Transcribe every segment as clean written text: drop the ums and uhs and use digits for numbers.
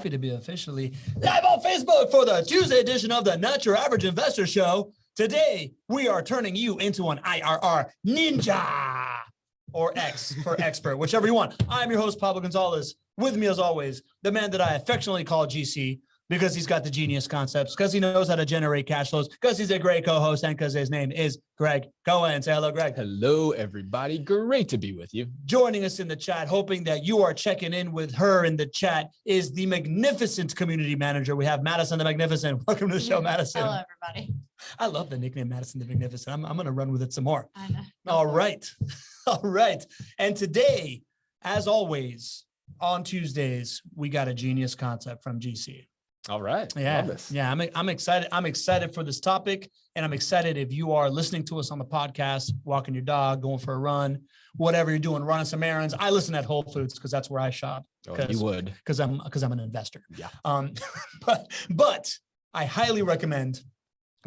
happy to be officially live on Facebook for the Tuesday edition of the Not Your Average Investor Show. Today, we are turning you into an IRR ninja, or X for expert, whichever you want. I'm your host, Pablo Gonzalez. With me, as always, the man that I affectionately call GC, because he's got the genius concepts, because he knows how to generate cash flows, because he's a great co-host, and because his name is Gregg Cohen. Say hello, Greg. Hello, everybody. Great to be with you. Joining us in the chat, hoping that you are checking in with her in the chat, is the magnificent community manager. We have Madison the Magnificent. Welcome to the show, Madison. Hello, everybody. I love the nickname Madison the Magnificent. I'm going to run with it some more. I know. All right. All right. And today, as always, on Tuesdays, we got a genius concept from GC. All right. Yeah. Love this. Yeah. I'm excited. I'm excited for this topic. And I'm excited if you are listening to us on the podcast, walking your dog, going for a run, whatever you're doing, running some errands. I listen at Whole Foods because that's where I shop. Oh, you would. Because I'm an investor. Yeah. But I highly recommend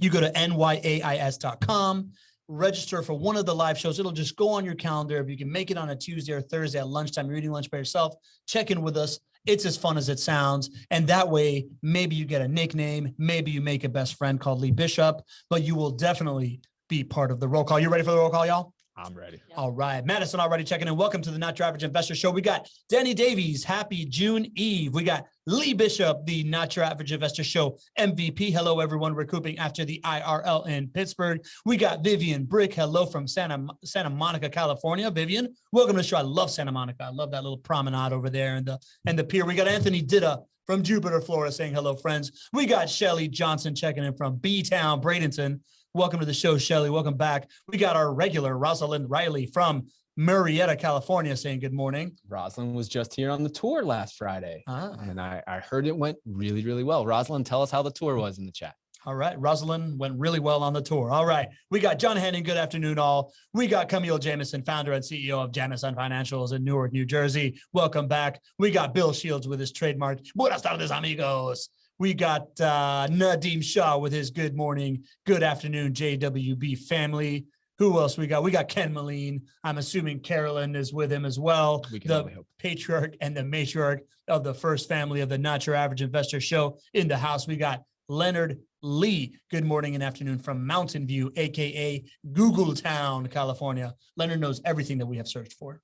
you go to nyais.com, register for one of the live shows. It'll just go on your calendar. If you can make it on a Tuesday or Thursday at lunchtime, you're eating lunch by yourself, check in with us. It's as fun as it sounds. And that way, maybe you get a nickname, maybe you make a best friend called Lee Bishop, but you will definitely be part of the roll call. You ready for the roll call, y'all? I'm ready. Yep. All right. Madison already checking in. Welcome to the Not Your Average Investor Show. We got Danny Davies. Happy June Eve. We got Lee Bishop, the Not Your Average Investor Show MVP. Hello, everyone. Recouping after the IRL in Pittsburgh. We got Vivian Brick. Hello from Santa Monica, California. Vivian, welcome to the show. I love Santa Monica. I love that little promenade over there and the pier. We got Anthony Ditta from Jupiter, Florida, saying hello, friends. We got Shelly Johnson checking in from B-Town, Bradenton. Welcome to the show, Shelly. Welcome back. We got our regular Rosalind Riley from Murrieta, California, saying good morning. Rosalind was just here on the tour last Friday, and I heard it went really, really well. Rosalind, tell us how the tour was in the chat. All right. Rosalind went really well on the tour. All right. We got John Henning. Good afternoon, all. We got Camille Jamison, founder and CEO of Jamison Financials in Newark, New Jersey. Welcome back. We got Bill Shields with his trademark. Buenas tardes, amigos. We got Nadeem Shah with his good morning, good afternoon, JWB family. Who else we got? We got Ken Moline. I'm assuming Carolyn is with him as well. We can the only hope. patriarch and the matriarch of the first family of the Not Your Average Investor Show in the house. We got Leonard Lee. Good morning and afternoon from Mountain View, aka Google Town, California. Leonard knows everything that we have searched for.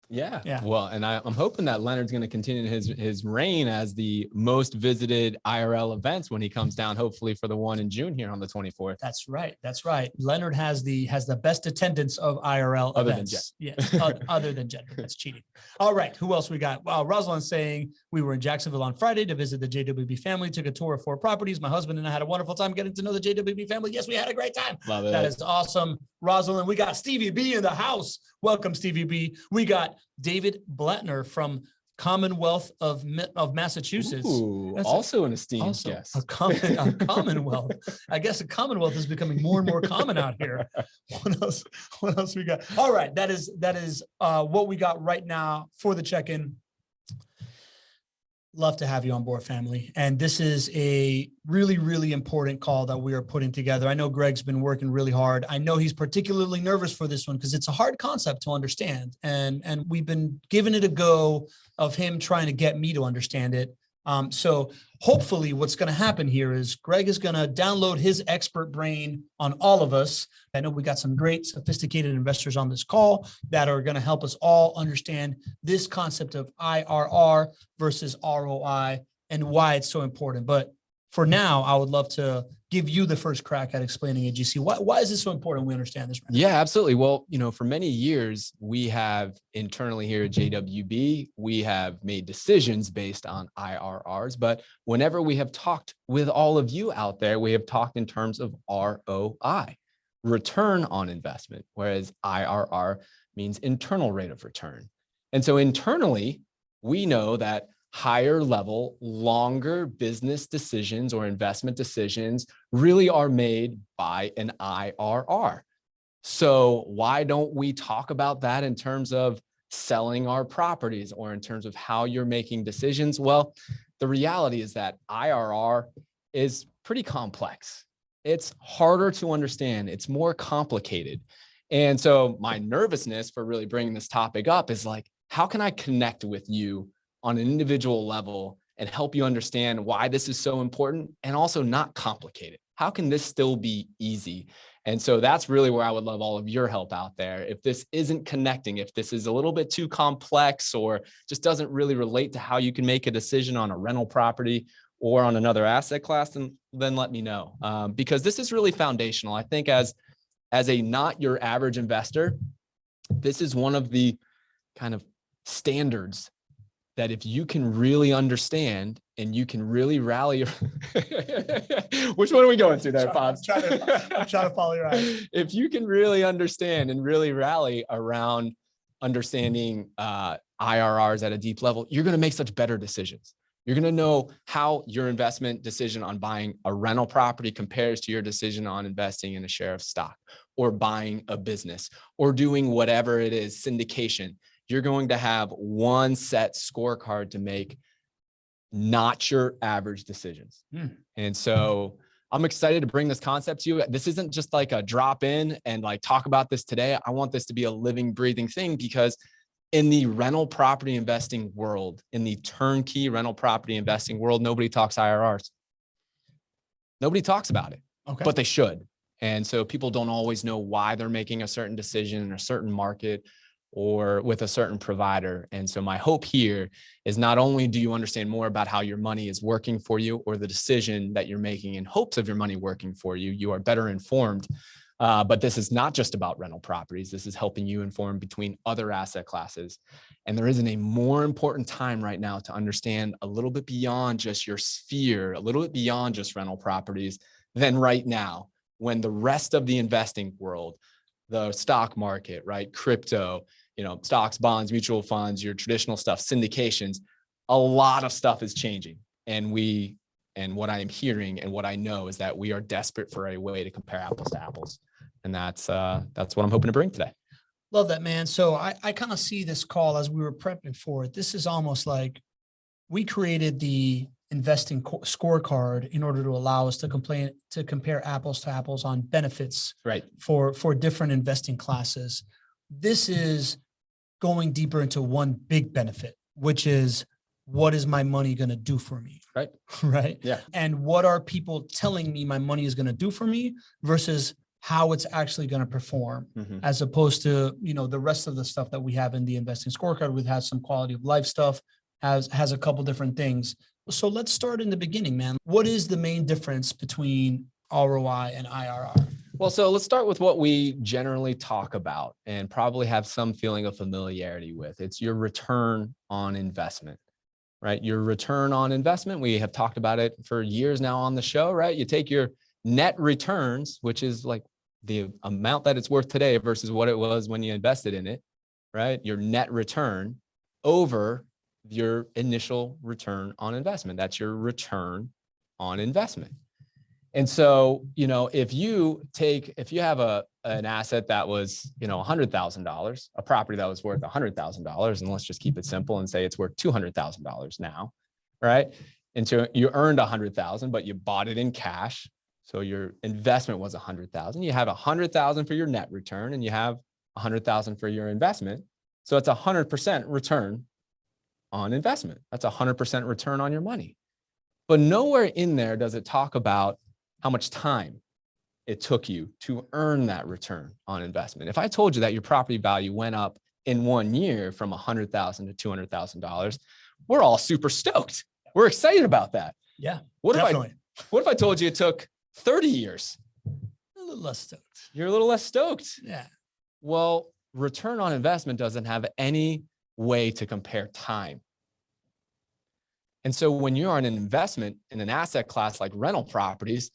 Yeah. Well, and I'm hoping that Leonard's going to continue his reign as the most visited IRL events when he comes down, hopefully for the one in June here on the 24th. That's right. That's right. Leonard has the best attendance of IRL events. Yes, other than gender. That's cheating. All right. Who else we got? Well, Rosalind saying we were in Jacksonville on Friday to visit the JWB family, took a tour of 4 properties. My husband and I had a wonderful time getting to know the JWB family. Yes, we had a great time. Love it. That is awesome. Rosalind, we got Stevie B in the house. Welcome, Stevie B. We got David Blattner from Commonwealth of Massachusetts. Ooh, also an esteemed guest. A Commonwealth. I guess a Commonwealth is becoming more and more common out here. What else we got? All right, that is what we got right now for the check-in. Love to have you on board, family. And this is a really, really important call that we are putting together. I know Gregg's been working really hard. I know he's particularly nervous for this one because it's a hard concept to understand. And we've been giving it a go of him trying to get me to understand it. So hopefully what's going to happen here is Gregg is going to download his expert brain on all of us. I know we got some great sophisticated investors on this call that are going to help us all understand this concept of IRR versus ROI and why it's so important. But for now, I would love to give you the first crack at explaining it. GC, why is this so important? We understand this right now. Yeah, absolutely. Well, for many years, we have internally here at JWB, we have made decisions based on IRRs. But whenever we have talked with all of you out there, we have talked in terms of ROI, return on investment, whereas IRR means internal rate of return. And so internally, we know that higher level, longer business decisions or investment decisions really are made by an IRR. So why don't we talk about that in terms of selling our properties or in terms of how you're making decisions? Well, the reality is that IRR is pretty complex. It's harder to understand. It's more complicated. And so my nervousness for really bringing this topic up is like, how can I connect with you on an individual level and help you understand why this is so important and also not complicated. How can this still be easy? And so that's really where I would love all of your help out there. If this isn't connecting, if this is a little bit too complex or just doesn't really relate to how you can make a decision on a rental property or on another asset class, then let me know. Because this is really foundational. I think as a not your average investor, this is one of the kind of standards that if you can really understand and you can really rally, which one are we going to there, Pops? I'm trying to follow your eyes. If you can really understand and really rally around understanding IRRs at a deep level, you're going to make such better decisions. You're going to know how your investment decision on buying a rental property compares to your decision on investing in a share of stock or buying a business or doing whatever it is, syndication. You're going to have one set scorecard to make, not your average decisions. And so I'm excited to bring this concept to you. This isn't just like a drop in and like talk about this today. I want this to be a living, breathing thing, because in the rental property investing world, in the turnkey rental property investing world, nobody talks IRRs. Nobody talks about it, but they should. And so people don't always know why they're making a certain decision in a certain market or with a certain provider. And so my hope here is not only do you understand more about how your money is working for you or the decision that you're making in hopes of your money working for you, you are better informed. But this is not just about rental properties. This is helping you inform between other asset classes. And there isn't a more important time right now to understand a little bit beyond just your sphere, a little bit beyond just rental properties than right now, when the rest of the investing world, the stock market, right, crypto, stocks, bonds, mutual funds, your traditional stuff, syndications, a lot of stuff is changing. And what I am hearing and what I know is that we are desperate for a way to compare apples to apples. And that's what I'm hoping to bring today. Love that, man. So I kind of see this call as we were prepping for it. This is almost like we created the investing scorecard in order to allow us to compare apples to apples on benefits, right, for different investing classes. This is going deeper into one big benefit, which is, what is my money going to do for me? Right. Right. Yeah. And what are people telling me my money is going to do for me versus how it's actually going to perform, as opposed to, the rest of the stuff that we have in the investing scorecard. We've had some quality of life stuff, has a couple different things. So let's start in the beginning, man. What is the main difference between ROI and IRR? Well, so let's start with what we generally talk about and probably have some feeling of familiarity with. It's your return on investment, right? Your return on investment. We have talked about it for years now on the show, right? You take your net returns, which is like the amount that it's worth today versus what it was when you invested in it, right? Your net return over your initial return on investment. That's your return on investment. And so, if you have an asset that was, $100,000, a property that was worth $100,000, and let's just keep it simple and say it's worth $200,000 now, right? And so you earned $100,000, but you bought it in cash. So your investment was $100,000. You have $100,000 for your net return, and you have $100,000 for your investment. So it's 100% return on investment. That's 100% return on your money. But nowhere in there does it talk about how much time it took you to earn that return on investment. If I told you that your property value went up in 1 year from $100,000 to $200,000, we're all super stoked. We're excited about that. Yeah, What definitely. What if I told you it took 30 years? A little less stoked. You're a little less stoked. Yeah. Well, return on investment doesn't have any way to compare time. And so when you're on an investment in an asset class like rental properties,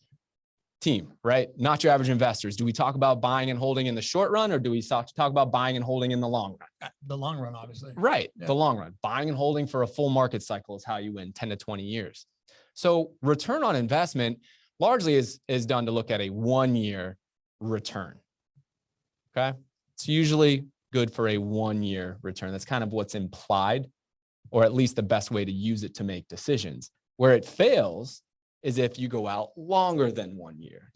team, right? Not your average investors. Do we talk about buying and holding in the short run, or do we talk about buying and holding in the long run? The long run, obviously. Right. Yeah. The long run. Buying and holding for a full market cycle is how you win 10 to 20 years. So return on investment largely is done to look at a 1-year return. Okay. It's usually good for a 1-year return. That's kind of what's implied, or at least the best way to use it to make decisions. Where it fails is if you go out longer than 1 year.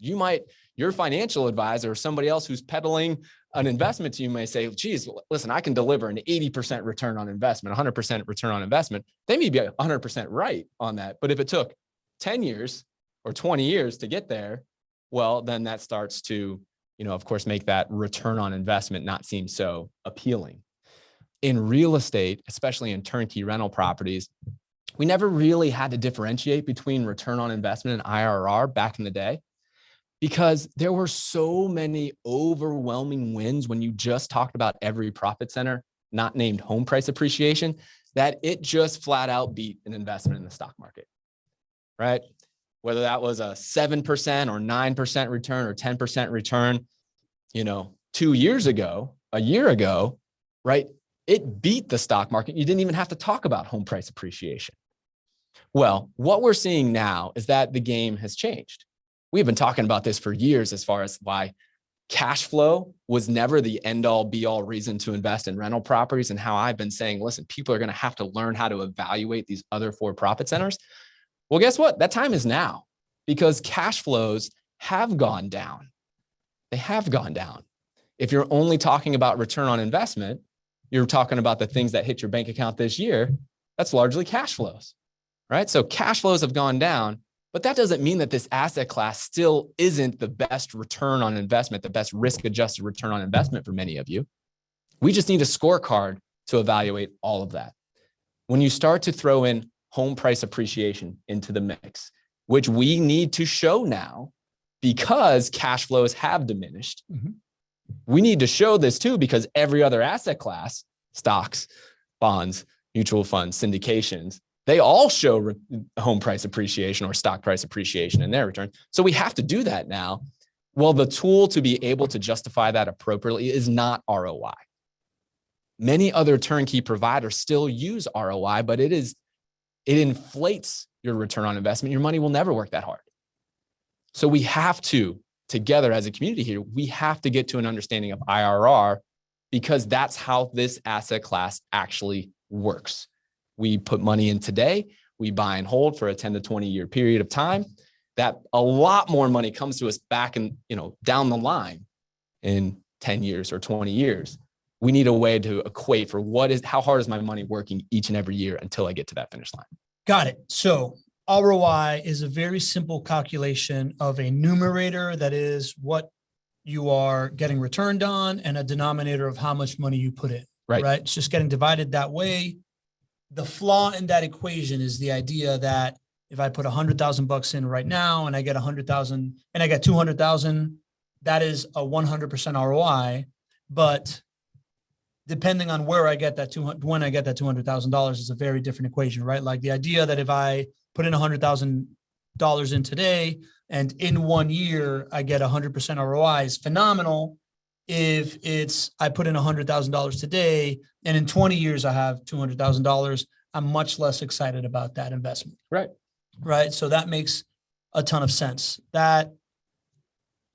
Your financial advisor or somebody else who's peddling an investment to you may say, geez, listen, I can deliver an 80% return on investment, 100% return on investment. They may be 100% right on that. But if it took 10 years or 20 years to get there, well, then that starts to, of course, make that return on investment not seem so appealing. In real estate, especially in turnkey rental properties, we never really had to differentiate between return on investment and IRR back in the day, because there were so many overwhelming wins when you just talked about every profit center, not named home price appreciation, that it just flat out beat an investment in the stock market, right? Whether that was a 7% or 9% return or 10% return, 2 years ago, a year ago, right? It beat the stock market. You didn't even have to talk about home price appreciation. Well, what we're seeing now is that the game has changed. We've been talking about this for years as far as why cash flow was never the end all be all reason to invest in rental properties, and how I've been saying, listen, people are going to have to learn how to evaluate these other 4 profit centers. Well, guess what? That time is now, because cash flows have gone down. They have gone down. If you're only talking about return on investment, you're talking about the things that hit your bank account this year. That's largely cash flows, right? So cash flows have gone down, but that doesn't mean that this asset class still isn't the best return on investment, the best risk-adjusted return on investment for many of you. We just need a scorecard to evaluate all of that. When you start to throw in home price appreciation into the mix, which we need to show now because cash flows have diminished, we need to show this too, because every other asset class, stocks, bonds, mutual funds, syndications, they all show home price appreciation or stock price appreciation in their return. So we have to do that now. Well, the tool to be able to justify that appropriately is not ROI. Many other turnkey providers still use ROI, but it inflates your return on investment. Your money will never work that hard. So we have to, together as a community here, we have to get to an understanding of IRR, because that's how this asset class actually works. We put money in today, we buy and hold for a 10 to 20 year period of time. That a lot more money comes to us back in, down the line in 10 years or 20 years. We need a way to equate for how hard is my money working each and every year until I get to that finish line. Got it. So ROI is a very simple calculation of a numerator, that is what you are getting returned on, and a denominator of how much money you put in, right? It's just getting divided that way. The flaw in that equation is the idea that if I put $100,000 in right now and I get 100,000 and I get 200,000, that is a 100% ROI. But depending on where I get that when I get that $200,000 is a very different equation, right? Like the idea that if I put in $100,000 in today and in 1 year I get 100% ROI is phenomenal. If I put in $100,000 today and in 20 years I have $200,000, I'm much less excited about that investment. Right. So that makes a ton of sense. That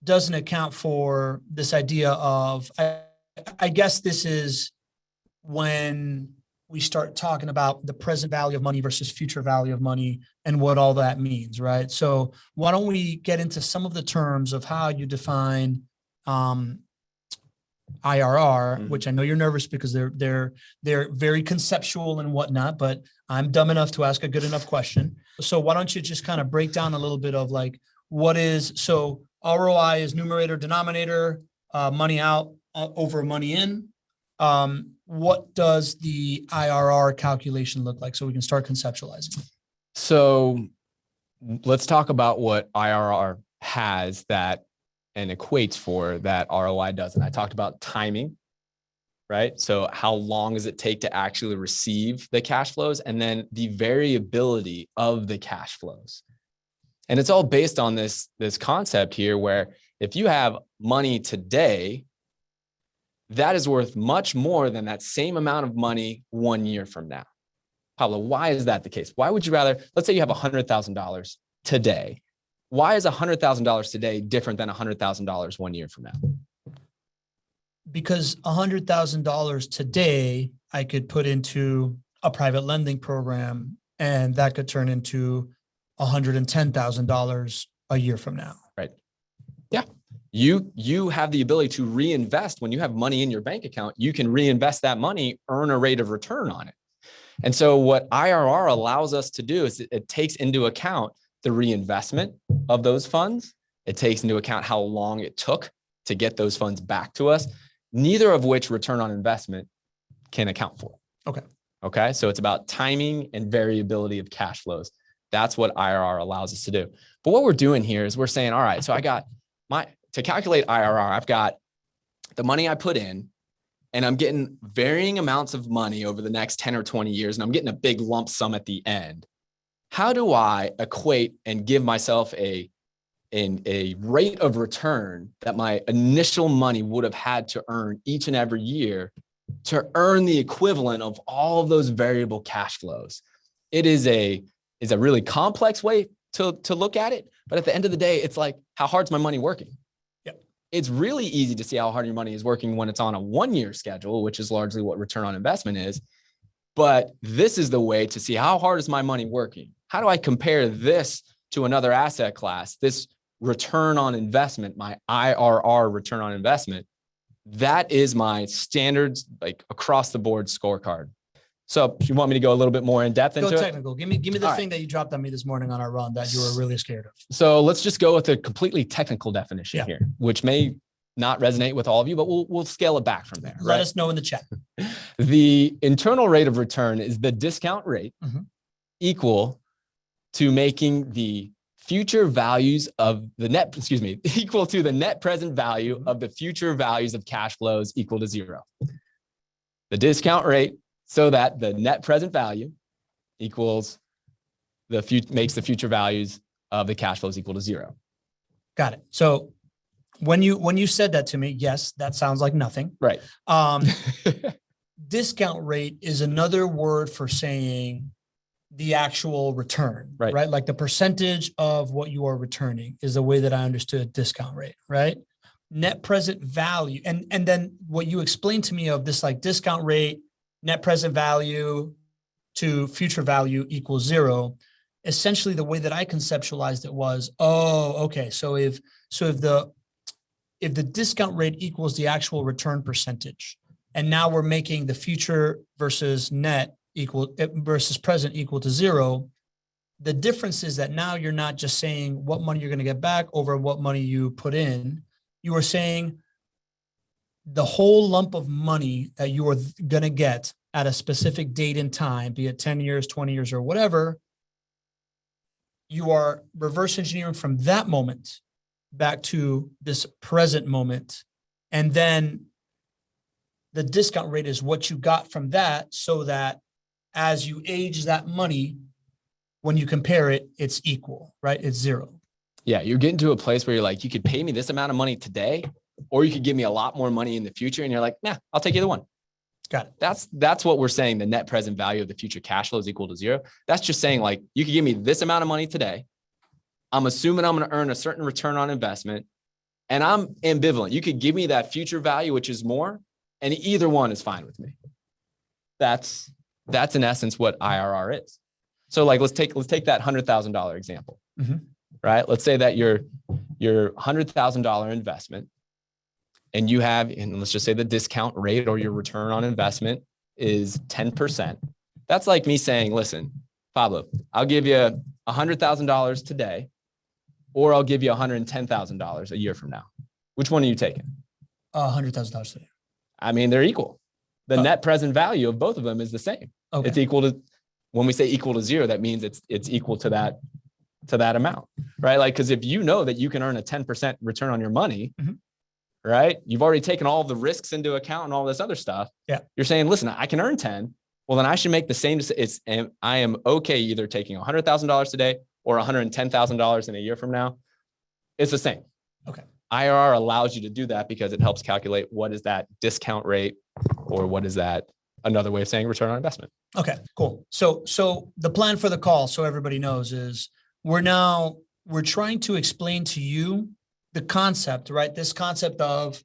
doesn't account for this idea of, I guess this is when we start talking about the present value of money versus future value of money and what all that means, right? So why don't we get into some of the terms of how you define IRR, which I know you're nervous because they're very conceptual and whatnot, but I'm dumb enough to ask a good enough question. So why don't you just kind of break down a little bit of like, so ROI is numerator, denominator, money out over money in. What does the IRR calculation look like so we can start conceptualizing? So let's talk about what IRR has that and equates for that ROI doesn't. I talked about timing, right? So how long does it take to actually receive the cash flows, and then the variability of the cash flows. And it's all based on this concept here where if you have money today, that is worth much more than that same amount of money 1 year from now. Pablo, why is that the case? Why would you rather, let's say you have $100,000 today. Why is $100,000 today different than $100,000 1 year from now? Because $100,000 today, I could put into a private lending program, and that could turn into $110,000 a year from now. Right. Yeah. You have the ability to reinvest. When you have money in your bank account, you can reinvest that money, earn a rate of return on it. And so what IRR allows us to do is it takes into account the reinvestment of those funds. It takes into account how long it took to get those funds back to us, neither of which return on investment can account for. Okay. So it's about timing and variability of cash flows. That's what IRR allows us to do. But what we're doing here is we're saying, all right, so to calculate IRR, I've got the money I put in, and I'm getting varying amounts of money over the next 10 or 20 years, and I'm getting a big lump sum at the end. How do I equate and give myself a rate of return that my initial money would have had to earn each and every year to earn the equivalent of all of those variable cash flows? It is a really complex way to look at it. But at the end of the day, it's like, how hard's my money working? Yep. It's really easy to see how hard your money is working when it's on a 1-year schedule, which is largely what return on investment is. But this is the way to see how hard is my money working? How do I compare this to another asset class? This return on investment, my IRR return on investment, that is my standards, like across the board scorecard. So if you want me to go a little bit more in depth into it? Go technical. Give me the thing that you dropped on me this morning on our run that you were really scared of. So let's just go with a completely technical definition here, which may not resonate with all of you, but we'll scale it back from there. Let us know in the chat. The internal rate of return is the discount rate equal to making the future values of the net, equal to the net present value of the future values of cash flows equal to 0. The discount rate, so that the net present value equals makes the future values of the cash flows equal to 0. Got it. So when you said that to me, yes, that sounds like nothing. Right. Discount rate is another word for saying the actual return, right? Like the percentage of what you are returning is the way that I understood discount rate, right? Net present value. And then what you explained to me of this, like discount rate, net present value to future value equals 0. Essentially, the way that I conceptualized it was, okay. So if the discount rate equals the actual return percentage, and now we're making the future versus net versus present equal to 0, the difference is that now you're not just saying what money you're going to get back over what money you put in. You are saying the whole lump of money that you are going to get at a specific date and time, be it 10 years, 20 years, or whatever, you are reverse engineering from that moment back to this present moment. And then the discount rate is what you got from that, so that as you age that money, when you compare it, it's equal, right? It's 0. Yeah, you're getting to a place where you're like, you could pay me this amount of money today, or you could give me a lot more money in the future. And you're like, nah, I'll take either one. Got it. That's what we're saying. The net present value of the future cash flow is equal to 0. That's just saying, like, you could give me this amount of money today. I'm assuming I'm going to earn a certain return on investment, and I'm ambivalent. You could give me that future value, which is more, and either one is fine with me. That's in essence what IRR is. So like, let's take that $100,000 example, right? Let's say that your $100,000 investment, and you have, and let's just say the discount rate or your return on investment is 10%. That's like me saying, listen, Pablo, I'll give you $100,000 today, or I'll give you $110,000 a year from now. Which one are you taking? $100,000 today. I mean, they're equal. The net present value of both of them is the same. Okay. It's equal to, when we say equal to 0, that means it's equal to that amount, right? Like, because if you know that you can earn a 10% return on your money, right? You've already taken all the risks into account and all this other stuff. Yeah. You're saying, listen, I can earn 10. Well, then I should make the same. I am okay either taking $100,000 today or $110,000 in a year from now. It's the same. Okay. IRR allows you to do that because it helps calculate what is that discount rate, or what is that, another way of saying return on investment. Okay, cool. So the plan for the call, so everybody knows, is we're trying to explain to you the concept, right? This concept of,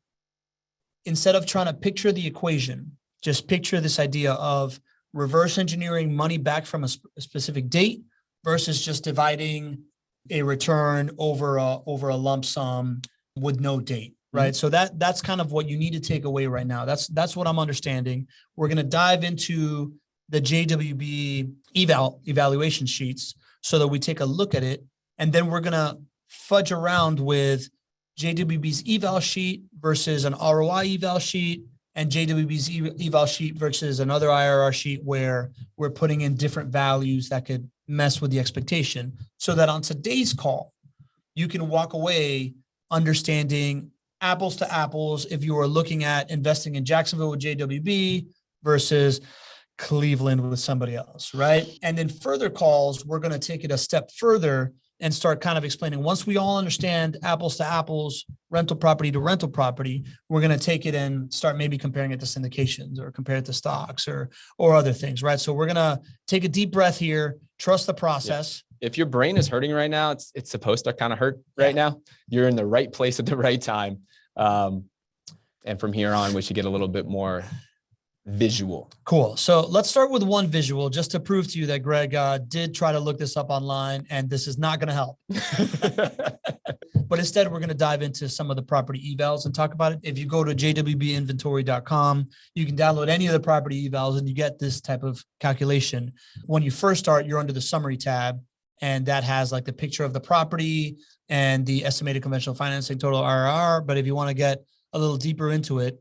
instead of trying to picture the equation, just picture this idea of reverse engineering money back from a specific date versus just dividing a return over a lump sum with no date, right? So that's kind of what you need to take away right now. That's what I'm understanding. We're going to dive into the JWB evaluation sheets so that we take a look at it. And then we're going to fudge around with JWB's eval sheet versus an ROI eval sheet, and JWB's eval sheet versus another IRR sheet where we're putting in different values that could mess with the expectation, so that on today's call, you can walk away understanding apples to apples if you are looking at investing in Jacksonville with JWB versus Cleveland with somebody else, right? And then further calls, we're going to take it a step further and start kind of explaining, once we all understand apples to apples, rental property to rental property, we're going to take it and start maybe comparing it to syndications or compare it to stocks or other things, right? So we're going to take a deep breath here, trust the process. Yeah. If your brain is hurting right now, it's supposed to kind of hurt right now. You're in the right place at the right time. And from here on, we should get a little bit more visual. Cool. So let's start with one visual just to prove to you that Gregg did try to look this up online, and this is not going to help. But instead, we're going to dive into some of the property evals and talk about it. If you go to jwbinventory.com, you can download any of the property evals and you get this type of calculation. When you first start, you're under the summary tab, and that has like the picture of the property and the estimated conventional financing total IRR. But if you want to get a little deeper into it,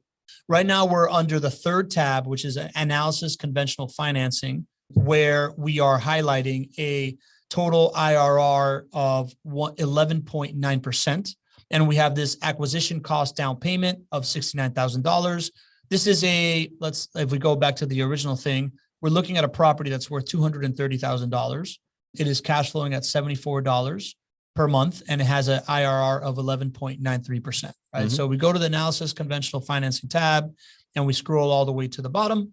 right now we're under the third tab, which is analysis conventional financing, where we are highlighting a total IRR of 11.9%. And we have this acquisition cost down payment of $69,000. This is if we go back to the original thing, we're looking at a property that's worth $230,000. It is cash flowing at $74 per month, and it has an IRR of 11.93%, right? Mm-hmm. So we go to the analysis conventional financing tab and we scroll all the way to the bottom,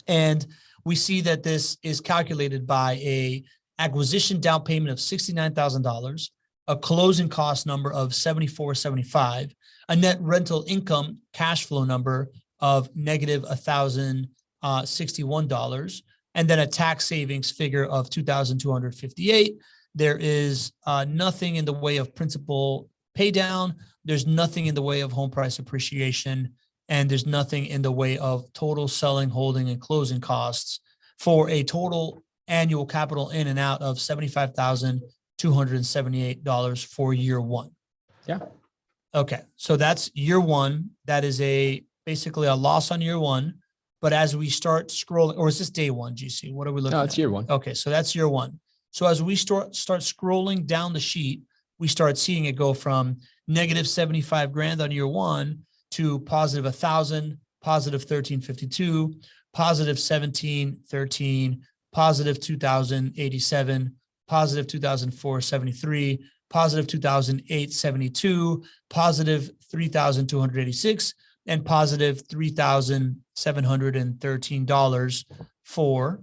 and we see that this is calculated by a acquisition down payment of $69,000, a closing cost number of $74.75, a net rental income cash flow number of negative $1,061, and then a tax savings figure of $2,258. There is nothing in the way of principal pay down. There's nothing in the way of home price appreciation. And there's nothing in the way of total selling, holding, and closing costs, for a total annual capital in and out of $75,278 for year one. Yeah. Okay. So that's year one. That is basically a loss on year one. But as we start scrolling, or is this day one, GC? What are we looking at? No, it's year one. Okay. So that's year one. So as we start scrolling down the sheet, we start seeing it go from negative 75 grand on year one to positive 1,000, positive 1,352, positive 1,713, positive 2,087, positive 2,473, positive 2,872, positive 3,286, and positive $3,713 for.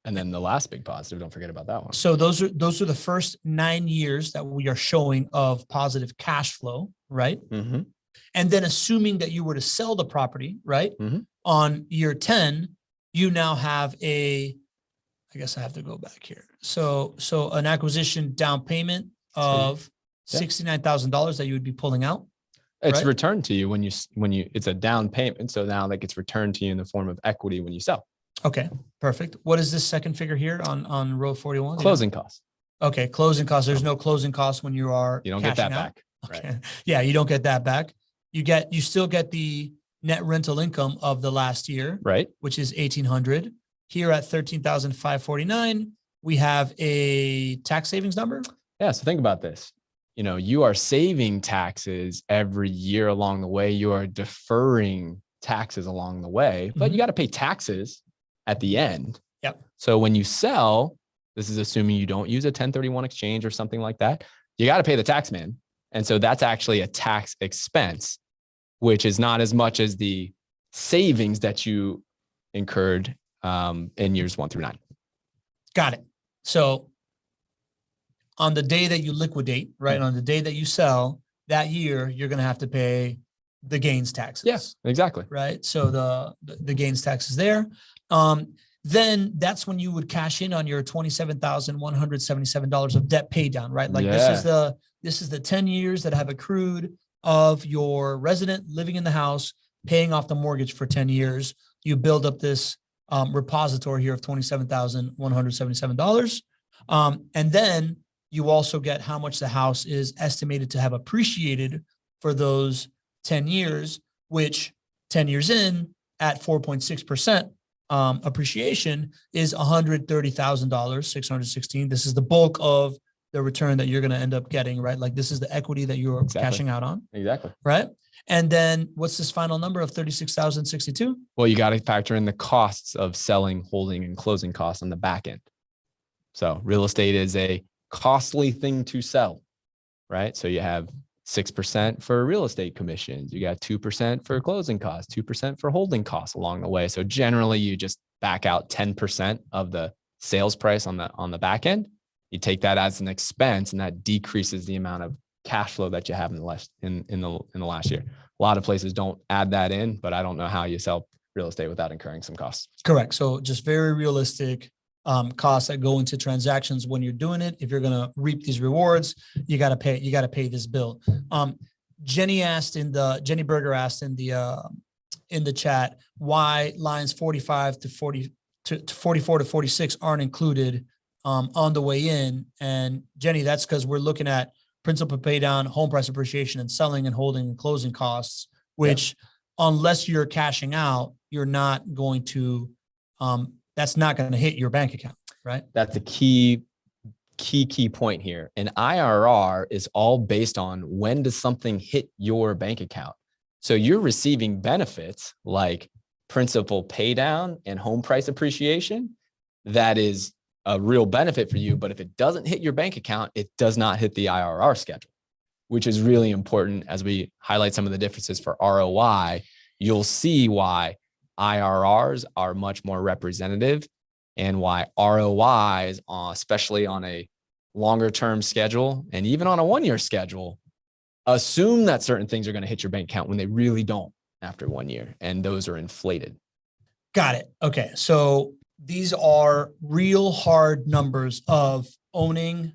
And then the last big positive, don't forget about that one. So those are the first 9 years that we are showing of positive cash flow, right? Mm-hmm. And then assuming that you were to sell the property, right? Mm-hmm. On year 10, you now have I guess I have to go back here. So an acquisition down payment of $69,000 that you would be pulling out. It's right? returned to you when you it's a down payment. So now that gets returned to you in the form of equity when you sell. Okay, perfect. What is this second figure here on row 41? Closing costs. Okay, closing costs. There's no closing costs when you don't get that out. back. Okay. Right. Yeah, you don't get that back. You still get the net rental income of the last year, right? Which is $1,800. Here at $13,549, we have a tax savings number. Yeah. So think about this. You are saving taxes every year along the way. You are deferring taxes along the way, but you got to pay taxes at the end. Yep. So when you sell, this is assuming you don't use a 1031 exchange or something like that, you got to pay the tax man. And so that's actually a tax expense, which is not as much as the savings that you incurred in years 1 through 9. Got it. So on the day that you liquidate, right, on the day that you sell, that year, you're going to have to pay the gains taxes. Yes, exactly. Right. So the gains tax is there. Then that's when you would cash in on your $27,177 of debt pay down, right? Like this is the 10 years that have accrued of your resident living in the house, paying off the mortgage for 10 years. You build up this repository here of $27,177. And then you also get how much the house is estimated to have appreciated for those 10 years, which 10 years in at 4.6% appreciation is $130,000, 616. This is the bulk of the return that you're going to end up getting, right? Like this is the equity that you're cashing out on. Exactly. Right. And then what's this final number of 36,062? Well, you got to factor in the costs of selling, holding, and closing costs on the back end. So real estate is a costly thing to sell, right? So you have 6% for real estate commissions. You got 2% for closing costs, 2% for holding costs along the way. So generally you just back out 10% of the sales price on the back end. You take that as an expense, and that decreases the amount of cash flow that you have in the last year. A lot of places don't add that in, but I don't know how you sell real estate without incurring some costs. Correct. So just very realistic costs that go into transactions when you're doing it. If you're going to reap these rewards, you got to pay this bill. Jenny Berger asked in the chat why lines 45 to 44 to 46 aren't included on the way in. And Jenny, that's because we're looking at principal pay down, home price appreciation, and selling and holding and closing costs, which unless you're cashing out, you're not going to, that's not going to hit your bank account, right? That's a key point here. An IRR is all based on when does something hit your bank account. So you're receiving benefits like principal pay down and home price appreciation. That is a real benefit for you, but if it doesn't hit your bank account, it does not hit the IRR schedule, which is really important. As we highlight some of the differences for ROI, you'll see why IRRs are much more representative and why ROIs, especially on a longer term schedule and even on a 1-year schedule, assume that certain things are going to hit your bank account when they really don't after 1 year. And those are inflated. Got it. Okay. So these are real hard numbers of owning,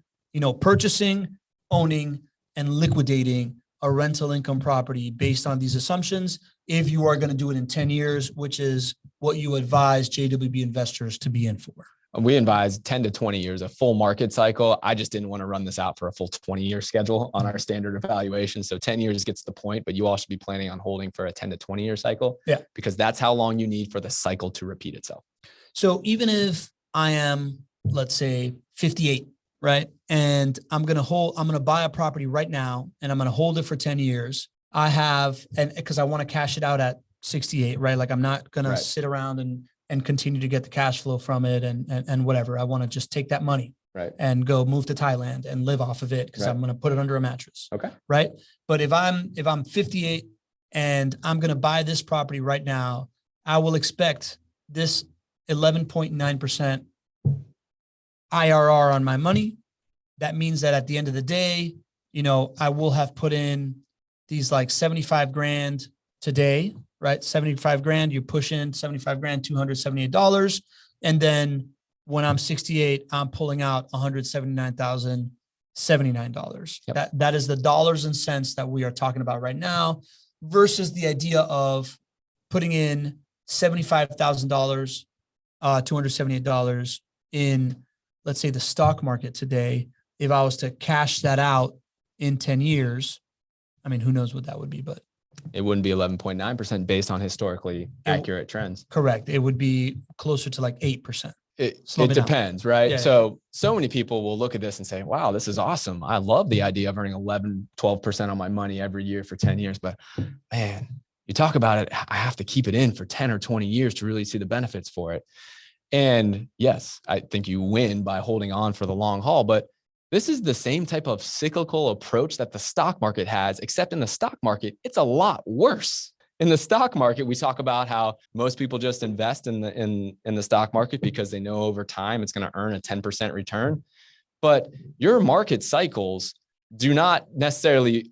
purchasing, owning, and liquidating a rental income property based on these assumptions. If you are going to do it in 10 years, which is what you advise JWB investors to be in for. We advise 10 to 20 years, a full market cycle. I just didn't want to run this out for a full 20-year schedule on our standard evaluation. So 10 years gets the point, but you all should be planning on holding for a 10 to 20-year cycle. Yeah. Because that's how long you need for the cycle to repeat itself. So even if I am, let's say 58, right? And I'm going to buy a property right now and I'm going to hold it for 10 years. Because I want to cash it out at 68, right? Like I'm not going to sit around and continue to get the cash flow from it and whatever. I want to just take that money and go move to Thailand and live off of it because I'm going to put it under a mattress. Okay. Right. But if I'm 58 and I'm going to buy this property right now, I will expect this 11.9% IRR on my money. That means that at the end of the day, I will have put in these like 75 grand today, right? 75 grand, you push in 75 grand, $278. And then when I'm 68, I'm pulling out $179,079. Yep. That is the dollars and cents that we are talking about right now versus the idea of putting in $75,000, $278 in, let's say, the stock market today. If I was to cash that out in 10 years, I mean, who knows what that would be, but it wouldn't be 11.9% based on historically accurate trends. Correct. It would be closer to like 8%. It depends, right? Yeah, so many people will look at this and say, wow, this is awesome. I love the idea of earning 11, 12% on my money every year for 10 years. But man, you talk about it, I have to keep it in for 10 or 20 years to really see the benefits for it. And yes, I think you win by holding on for the long haul, but this is the same type of cyclical approach that the stock market has, except in the stock market, it's a lot worse. In the stock market, we talk about how most people just invest in the stock market because they know over time it's going to earn a 10% return. But your market cycles they're not necessarily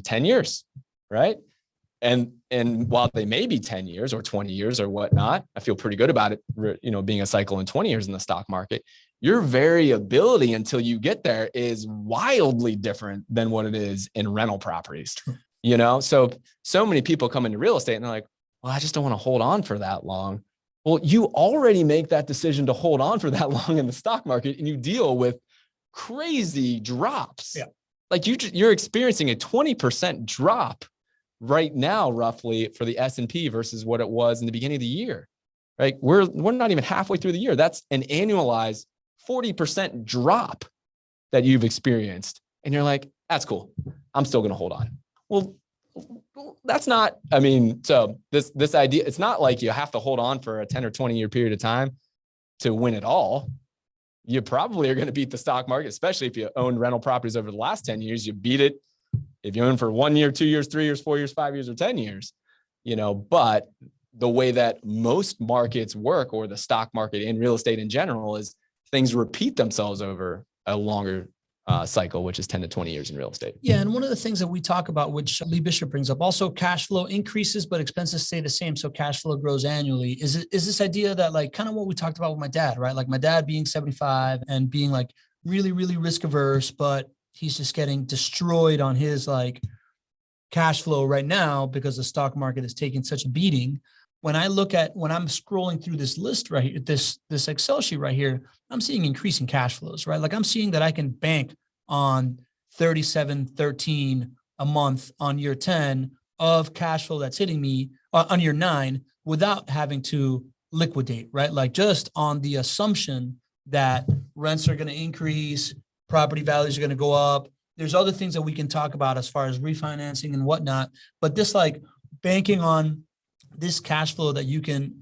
10 years, right? And while they may be 10 years or 20 years or whatnot, I feel pretty good about it, being a cycle in 20 years in the stock market. Your variability until you get there is wildly different than what it is in rental properties. So many people come into real estate and they're like, well, I just don't want to hold on for that long. Well, you already make that decision to hold on for that long in the stock market, and you deal with crazy drops. Yeah. Like you're experiencing a 20% drop right now, roughly, for the S&P versus what it was in the beginning of the year. Right? We're not even halfway through the year. That's an annualized 40% drop that you've experienced. And you're like, that's cool. I'm still going to hold on. Well, that's not, so this idea, it's not like you have to hold on for a 10 or 20 year period of time to win it all. You probably are going to beat the stock market, especially if you own rental properties over the last 10 years. You beat it if you own for 1 year, 2 years, 3 years, 4 years, 5 years, or 10 years, but the way that most markets work, or the stock market and real estate in general, is things repeat themselves over a longer cycle, which is 10 to 20 years in real estate. Yeah. And one of the things that we talk about, which Lee Bishop brings up, also cash flow increases, but expenses stay the same. So cash flow grows annually. Is this idea that, like, kind of what we talked about with my dad, right? Like my dad being 75 and being like really, really risk averse, but he's just getting destroyed on his like cash flow right now because the stock market is taking such a beating. When I'm scrolling through this list right here, this Excel sheet right here, I'm seeing increasing cash flows, right? Like I'm seeing that I can bank on 37.13 a month on year 10 of cash flow that's hitting me on year 9 without having to liquidate, right? Like just on the assumption that rents are going to increase, property values are going to go up. There's other things that we can talk about as far as refinancing and whatnot, but this like banking on this cash flow that you can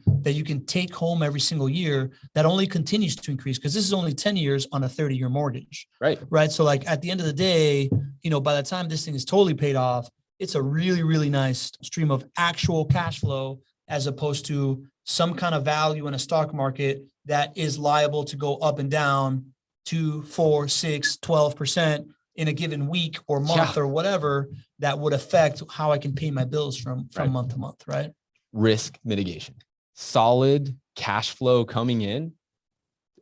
take home every single year, that only continues to increase, because this is only 10 years on a 30-year mortgage. Right. So like at the end of the day, by the time this thing is totally paid off, it's a really, really nice stream of actual cash flow, as opposed to some kind of value in a stock market that is liable to go up and down 2, 4, 6, 12% in a given week or month or whatever, that would affect how I can pay my bills from month to month. Right. Risk mitigation, solid cash flow coming in,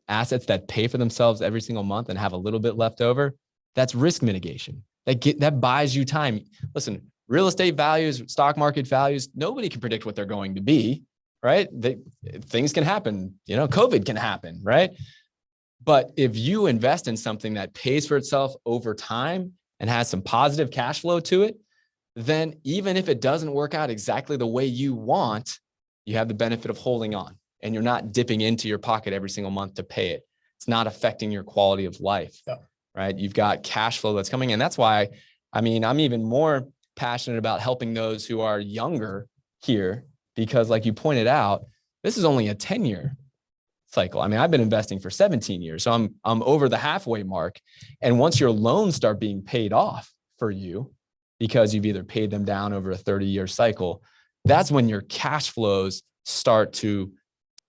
assets that pay for themselves every single month and have a little bit left over. That's risk mitigation. That buys you time. Listen, real estate values, stock market values, nobody can predict what they're going to be, right? Things can happen, COVID can happen, right? But if you invest in something that pays for itself over time and has some positive cash flow to it, then even if it doesn't work out exactly the way you want, you have the benefit of holding on, and you're not dipping into your pocket every single month to pay it. It's not affecting your quality of life, right? You've got cash flow that's coming in. That's why, I'm even more passionate about helping those who are younger here, because like you pointed out, this is only a 10-year cycle. I've been investing for 17 years, so I'm over the halfway mark. And once your loans start being paid off for you, because you've either paid them down over a 30-year cycle, that's when your cash flows start to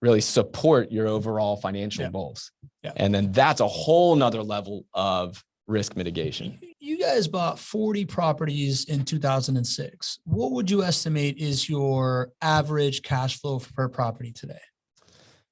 really support your overall financial goals. Yeah. And then that's a whole nother level of risk mitigation. You guys bought 40 properties in 2006. What would you estimate is your average cash flow per property today?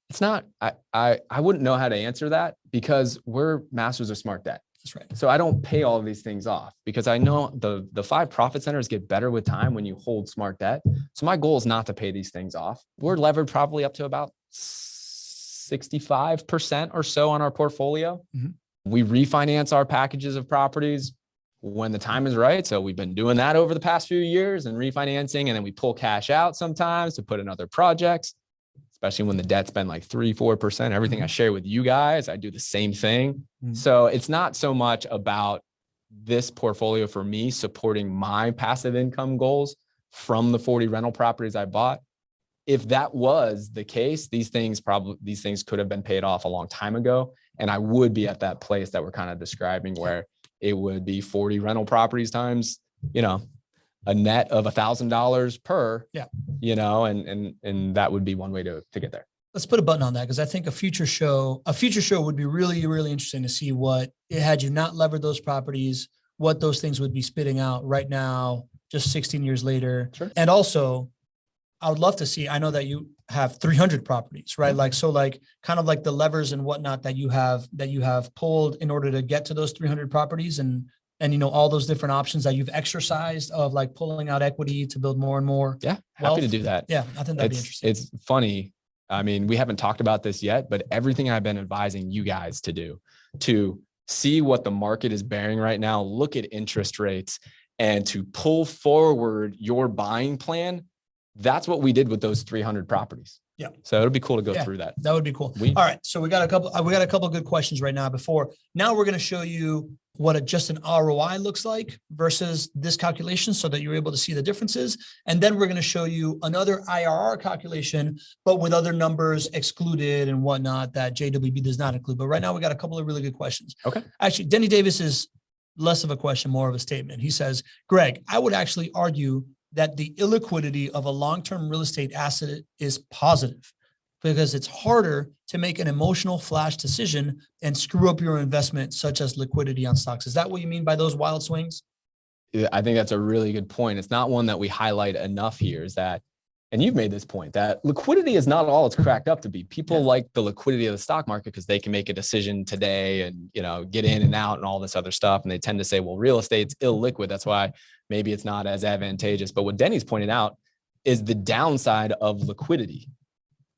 It's not, I wouldn't know how to answer that, because we're masters of smart debt. That's right. So I don't pay all of these things off, because I know the 5 profit centers get better with time when you hold smart debt. So my goal is not to pay these things off. We're levered probably up to about 65% or so on our portfolio. Mm-hmm. We refinance our packages of properties when the time is right. So we've been doing that over the past few years and refinancing, and then we pull cash out sometimes to put in other projects, especially when the debt's been like 3-4%. Everything I share with you guys, I do the same thing. So it's not so much about this portfolio for me supporting my passive income goals from the 40 rental properties I bought. If that was the case, these things could have been paid off a long time ago. And I would be at that place that we're kind of describing, where it would be 40 rental properties times, a net of $1,000 per, and that would be one way to get there. Let's put a button on that, because I think a future show would be really, really interesting to see what, had you not levered those properties, what those things would be spitting out right now, just 16 years later. Sure. And also, I would love to see, I know that you have 300 properties, right? Like, so like kind of like the levers and whatnot that you have pulled in order to get to those 300 properties and, you know, all those different options that you've exercised of like pulling out equity to build more and more. Yeah. wealth. Happy to do that. Yeah. I think that'd be interesting. It's funny. I mean, we haven't talked about this yet, but everything I've been advising you guys to do, to see what the market is bearing right now, look at interest rates, and to pull forward your buying plan. That's what we did with those 300 properties. Yeah. So it'll be cool to go through that. That would be cool. All right. So we got a couple of good questions right now now we're going to show you what just an ROI looks like versus this calculation so that you're able to see the differences. And then we're going to show you another IRR calculation, but with other numbers excluded and whatnot that JWB does not include. But right now we got a couple of really good questions. Okay. Actually, Denny Davis is less of a question, more of a statement. He says, Greg, I would actually argue that the illiquidity of a long-term real estate asset is positive because it's harder to make an emotional flash decision and screw up your investment, such as liquidity on stocks. Is that what you mean by those wild swings? I think that's a really good point. It's not one that we highlight enough here, is that, and you've made this point, that liquidity is not all it's cracked up to be. People like the liquidity of the stock market because they can make a decision today and, you know, get in and out and all this other stuff. And they tend to say, well, real estate's illiquid. That's why maybe it's not as advantageous. But what Denny's pointed out is the downside of liquidity,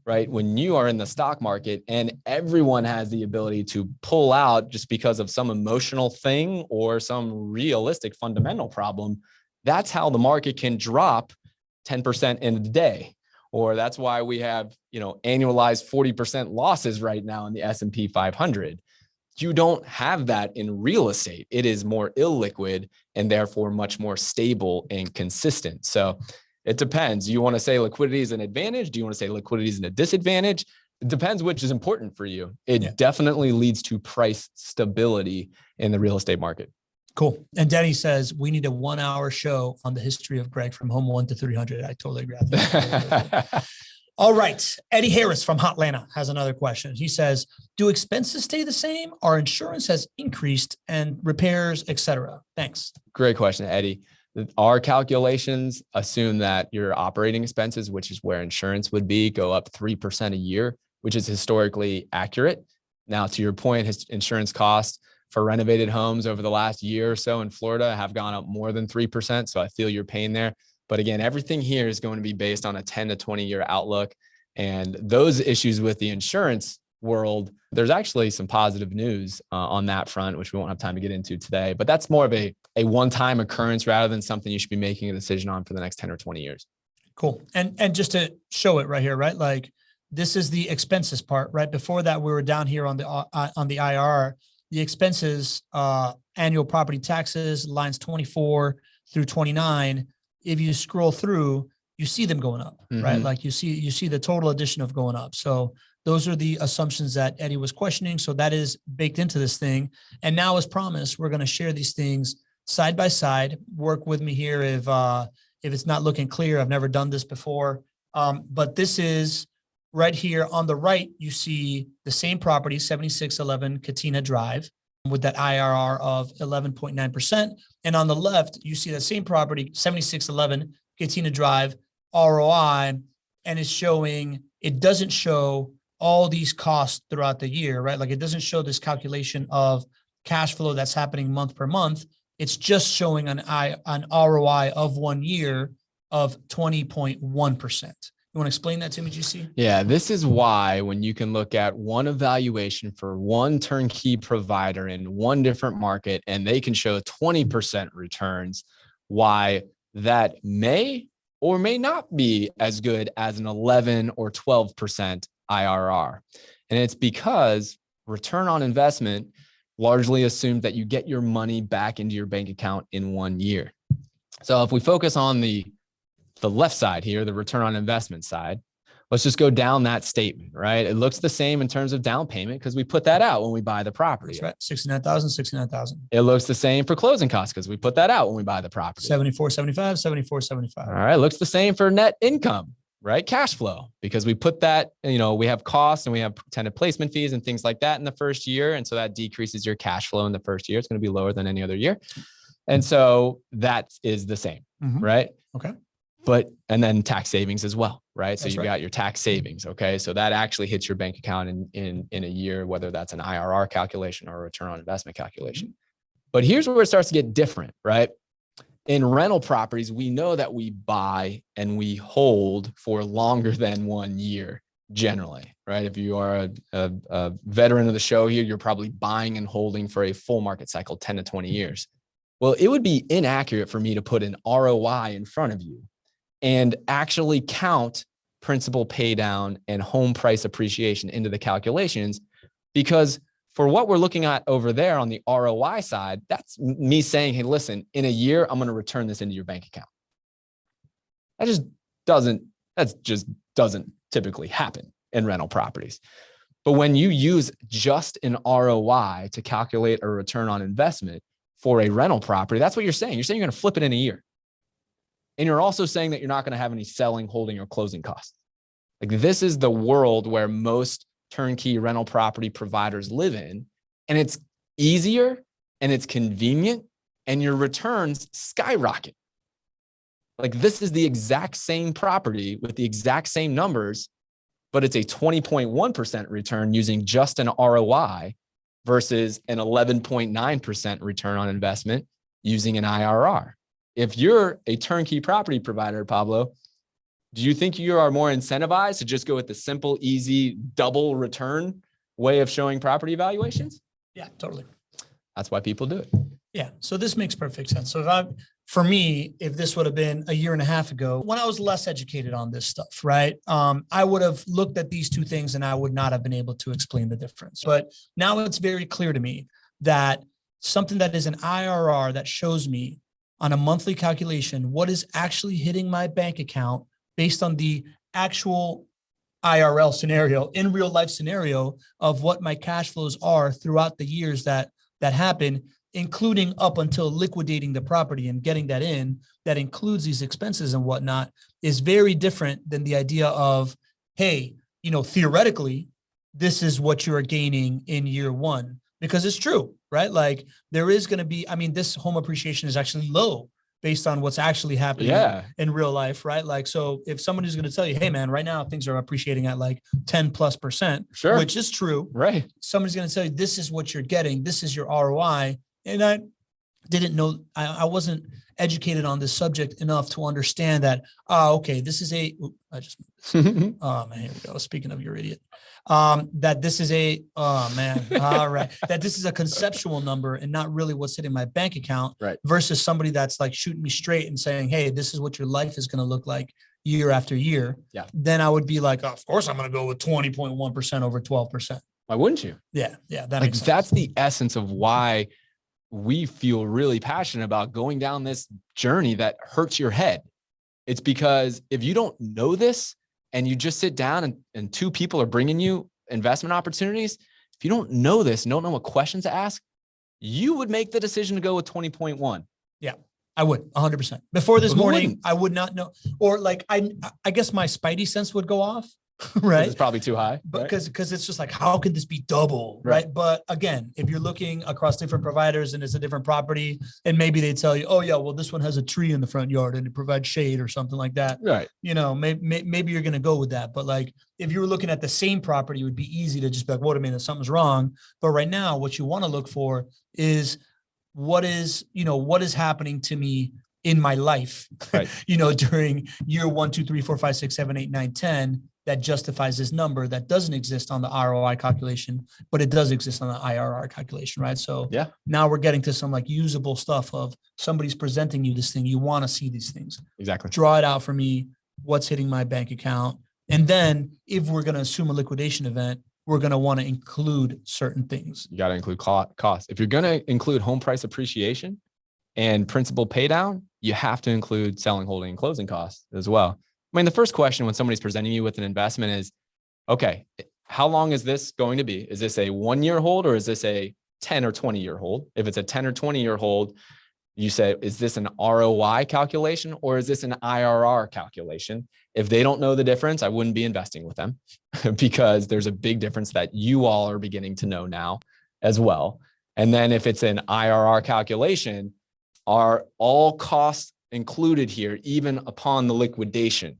right? When you are in the stock market and everyone has the ability to pull out just because of some emotional thing or some realistic fundamental problem, that's how the market can drop 10% in a day. Or that's why we have, you know, annualized 40% losses right now in the S&P 500. You don't have that in real estate. It is more illiquid and therefore much more stable and consistent. So it depends. You want to say liquidity is an advantage? Do you want to say liquidity is a disadvantage? It depends which is important for you. It definitely leads to price stability in the real estate market. Cool. And Denny says, we need a 1-hour show on the history of Greg from home 1 to 300. I totally agree. All right. Eddie Harris from Hotlanta has another question. He says, do expenses stay the same? Our insurance has increased and repairs, et cetera. Thanks. Great question, Eddie. Our calculations assume that your operating expenses, which is where insurance would be, go up 3% a year, which is historically accurate. Now, to your point, insurance costs for renovated homes over the last year or so in Florida have gone up more than 3%. So I feel your pain there. But again, everything here is going to be based on a 10 to 20 year outlook. And those issues with the insurance world, there's actually some positive news on that front, which we won't have time to get into today. But that's more of a one-time occurrence rather than something you should be making a decision on for the next 10 or 20 years. Cool. And just to show it right here, right? Like this is the expenses part, right? Before that, we were down here on the IRR. The expenses, annual property taxes, lines 24 through 29. If you scroll through, you see them going up, right? Like you see the total addition of going up. So those are the assumptions that Eddie was questioning. So that is baked into this thing. And now, as promised, we're going to share these things side by side. Work with me here if it's not looking clear. I've never done this before, but this is. Right here on the right, you see the same property, 7611 Katina Drive, with that IRR of 11.9%. And on the left, you see that same property, 7611 Katina Drive, ROI, and it doesn't show all these costs throughout the year, right? Like it doesn't show this calculation of cash flow that's happening month per month. It's just showing an ROI of 1 year of 20.1%. You want to explain that to me, GC? Yeah, this is why when you can look at one evaluation for one turnkey provider in one different market and they can show 20% returns, why that may or may not be as good as an 11 or 12% IRR. And it's because return on investment largely assumes that you get your money back into your bank account in 1 year. So if we focus on the left side here, the return on investment side, let's just go down that statement, right? It looks the same in terms of down payment because we put that out when we buy the property. That's right. 69,000. It looks the same for closing costs because we put that out when we buy the property. 74.75. All right. It looks the same for net income, right? Cash flow, because we put that, we have costs and we have tenant placement fees and things like that in the first year. And so that decreases your cash flow in the first year. It's going to be lower than any other year. And so that is the same, right? Okay. And then tax savings as well, right? So That's you got your tax savings. Okay. So that actually hits your bank account in a year, whether that's an IRR calculation or a return on investment calculation. But here's where it starts to get different, right? In rental properties, we know that we buy and we hold for longer than 1 year, generally, right? If you are a veteran of the show here, you're probably buying and holding for a full market cycle, 10 to 20 years. Well, it would be inaccurate for me to put an ROI in front of you and actually count principal pay down and home price appreciation into the calculations, because for what we're looking at over there on the ROI side, that's me saying, hey, listen, in a year, I'm going to return this into your bank account. That just doesn't typically happen in rental properties. But when you use just an ROI to calculate a return on investment for a rental property, that's what you're saying. You're saying you're going to flip it in a year. And you're also saying that you're not going to have any selling, holding, or closing costs. Like, this is the world where most turnkey rental property providers live in. And it's easier and it's convenient and your returns skyrocket. Like, this is the exact same property with the exact same numbers, but it's a 20.1% return using just an ROI versus an 11.9% return on investment using an IRR. If you're a turnkey property provider, Pablo, do you think you are more incentivized to just go with the simple, easy, double return way of showing property evaluations? Yeah, totally. That's why people do it. Yeah. So this makes perfect sense. So for me, if this would have been a year and a half ago, when I was less educated on this stuff, right? I would have looked at these two things and I would not have been able to explain the difference. But now it's very clear to me that something that is an IRR that shows me on a monthly calculation what is actually hitting my bank account based on the actual IRL scenario, in real life scenario of what my cash flows are throughout the years that happen, including up until liquidating the property and getting that in, that includes these expenses and whatnot, is very different than the idea of, hey, theoretically, this is what you're gaining in year one, because it's true, right? Like, there is going to be, this home appreciation is actually low based on what's actually happening in real life, right? Like, so if somebody's going to tell you, hey man, right now things are appreciating at like 10+%, sure, which is true, right? Somebody's going to tell you, this is what you're getting, this is your ROI. And I didn't know, I wasn't educated on this subject enough to understand that, okay, this is oh man, here we go. Speaking of, your idiot, that this is all right, that this is a conceptual number and not really what's hitting my bank account, right? Versus somebody that's like shooting me straight and saying, hey, this is what your life is going to look like year after year. Yeah. Then I would be like, of course, I'm going to go with 20.1% over 12%. Why wouldn't you? Yeah. That like, makes sense. That's the essence of why we feel really passionate about going down this journey that hurts your head. It's because if you don't know this and you just sit down and two people are bringing you investment opportunities, if you don't know this and don't know what questions to ask, you would make the decision to go with 20.1. Yeah, I would 100%. Before this morning, I would not know. Or like, I guess my spidey sense would go off. Right. It's probably too high. But because it's just like, how can this be double? Right. But again, if you're looking across different providers and it's a different property, and maybe they tell you, oh yeah, well, this one has a tree in the front yard and it provides shade or something like that. Right. Maybe you're going to go with that. But like, if you were looking at the same property, it would be easy to just be like, wait a minute, something's wrong. But right now, what you want to look for is what is happening to me in my life, right. During year 1, 2, 3, 4, 5, 6, 7, 8, 9, 10, that justifies this number that doesn't exist on the ROI calculation, but it does exist on the IRR calculation, right? So yeah, now we're getting to some like usable stuff of somebody's presenting you this thing. You want to see these things. Exactly. Draw it out for me. What's hitting my bank account? And then if we're going to assume a liquidation event, we're going to want to include certain things. You got to include costs. If you're going to include home price appreciation and principal pay down, you have to include selling, holding, and closing costs as well. I mean, the first question when somebody's presenting you with an investment is, okay, how long is this going to be? Is this a 1-year hold or is this a 10 or 20-year hold? If it's a 10 or 20-year hold, you say, is this an ROI calculation or is this an IRR calculation? If they don't know the difference, I wouldn't be investing with them because there's a big difference that you all are beginning to know now as well. And then if it's an IRR calculation, are all costs included here, even upon the liquidation,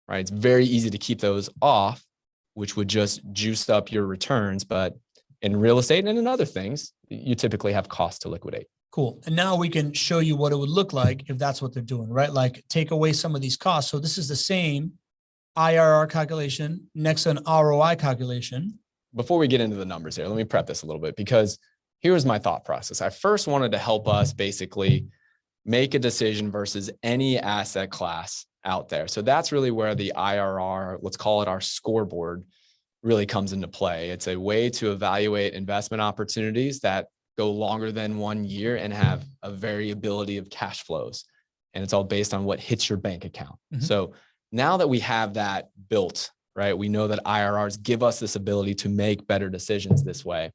right? It's very easy to keep those off, which would just juice up your returns. But in real estate and in other things, you typically have costs to liquidate. Cool. And now we can show you what it would look like if that's what they're doing, right? Like take away some of these costs. So this is the same IRR calculation next to an ROI calculation. Before we get into the numbers here, let me prep this a little bit, because here's my thought process. I first wanted to help us basically make a decision versus any asset class out there. So that's really where the IRR, let's call it our scoreboard, really comes into play. It's a way to evaluate investment opportunities that go longer than 1 year and have a variability of cash flows. And it's all based on what hits your bank account. Mm-hmm. So now that we have that built, right, we know that IRRs give us this ability to make better decisions this way.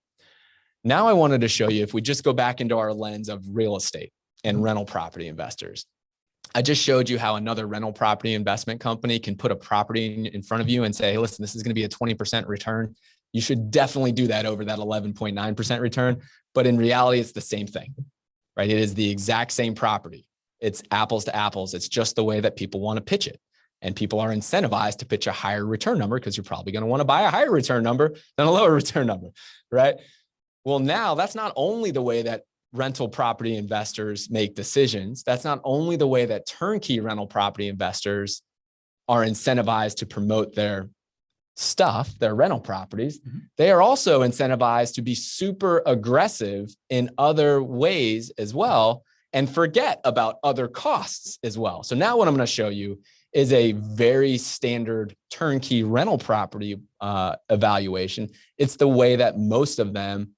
Now I wanted to show you, if we just go back into our lens of real estate and rental property investors, I just showed you how another rental property investment company can put a property in front of you and say, hey, listen, this is going to be a 20% return. You should definitely do that over that 11.9% return. But in reality, it's the same thing, right? It is the exact same property. It's apples to apples. It's just the way that people want to pitch it. And people are incentivized to pitch a higher return number because you're probably going to want to buy a higher return number than a lower return number, right? Well, now that's not only the way that rental property investors make decisions. That's not only the way that turnkey rental property investors are incentivized to promote their stuff, their rental properties. Mm-hmm. They are also incentivized to be super aggressive in other ways as well and forget about other costs as well. So now what I'm going to show you is a very standard turnkey rental property evaluation. It's the way that most of them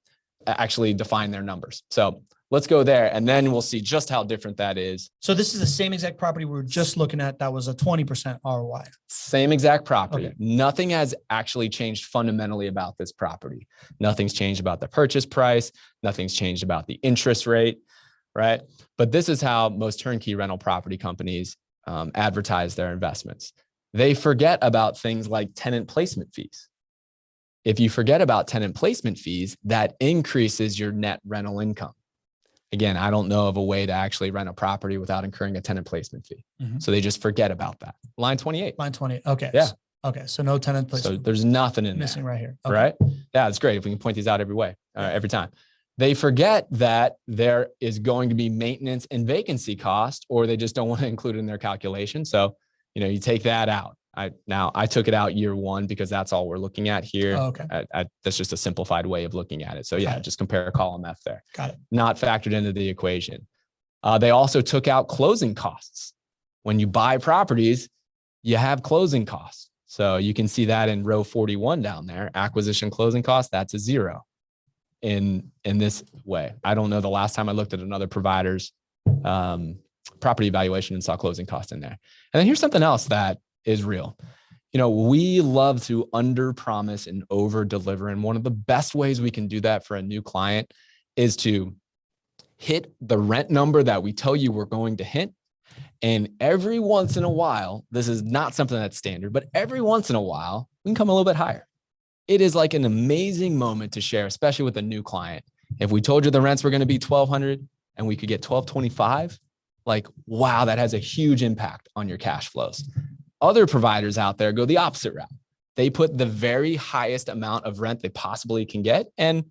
actually define their numbers. So let's go there and then we'll see just how different that is. So this is the same exact property we were just looking at. That was a 20% ROI. Same exact property. Okay. Nothing has actually changed fundamentally about this property. Nothing's changed about the purchase price. Nothing's changed about the interest rate, right? But this is how most turnkey rental property companies advertise their investments. They forget about things like tenant placement fees. If you forget about tenant placement fees, that increases your net rental income. Again, I don't know of a way to actually rent a property without incurring a tenant placement fee. Mm-hmm. So they just forget about that. Line 28. Line 28. Okay. Yeah. Okay. So no tenant placement. So there's nothing in missing there, right here. Okay. Right? Yeah, it's great if we can point these out every time. They forget that there is going to be maintenance and vacancy cost, or they just don't want to include it in their calculation. So, you take that out. I took it out year one because that's all we're looking at here. Oh, okay. That's just a simplified way of looking at it. So yeah, just compare column F there. Got it. Not factored into the equation. They also took out closing costs. When you buy properties, you have closing costs. So you can see that in row 41 down there, acquisition closing cost, that's a zero in this way. I don't know the last time I looked at another provider's property evaluation and saw closing costs in there. And then here's something else that is real. We love to under promise and over deliver. And one of the best ways we can do that for a new client is to hit the rent number that we tell you we're going to hit. And every once in a while, this is not something that's standard, but every once in a while, we can come a little bit higher. It is like an amazing moment to share, especially with a new client. If we told you the rents were going to be $1,200 and we could get $1,225, like, wow, that has a huge impact on your cash flows. Other providers out there go the opposite route. They put the very highest amount of rent they possibly can get. And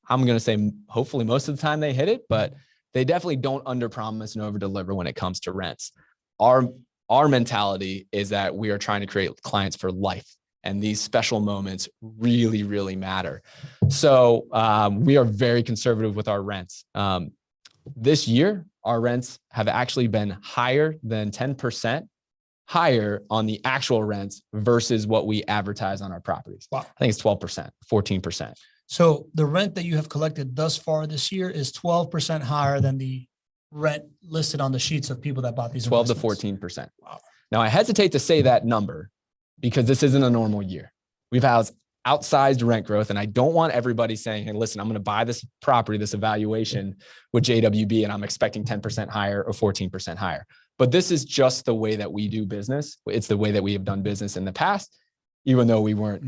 I'm going to say, hopefully most of the time they hit it, but they definitely don't under promise and over deliver when it comes to rents. Our mentality is that we are trying to create clients for life. And these special moments really, really matter. So we are very conservative with our rents. This year, our rents have actually been higher than 10% higher on the actual rents versus what we advertise on our properties. Wow. I think it's 12%, 14%. So the rent that you have collected thus far this year is 12% higher than the rent listed on the sheets of people that bought these 12 to 14%. Wow. Now, I hesitate to say that number because this isn't a normal year. We've had outsized rent growth, and I don't want everybody saying, hey, listen, I'm going to buy this property, this evaluation with JWB, and I'm expecting 10% higher or 14% higher. But this is just the way that we do business. It's the way that we have done business in the past, even though we weren't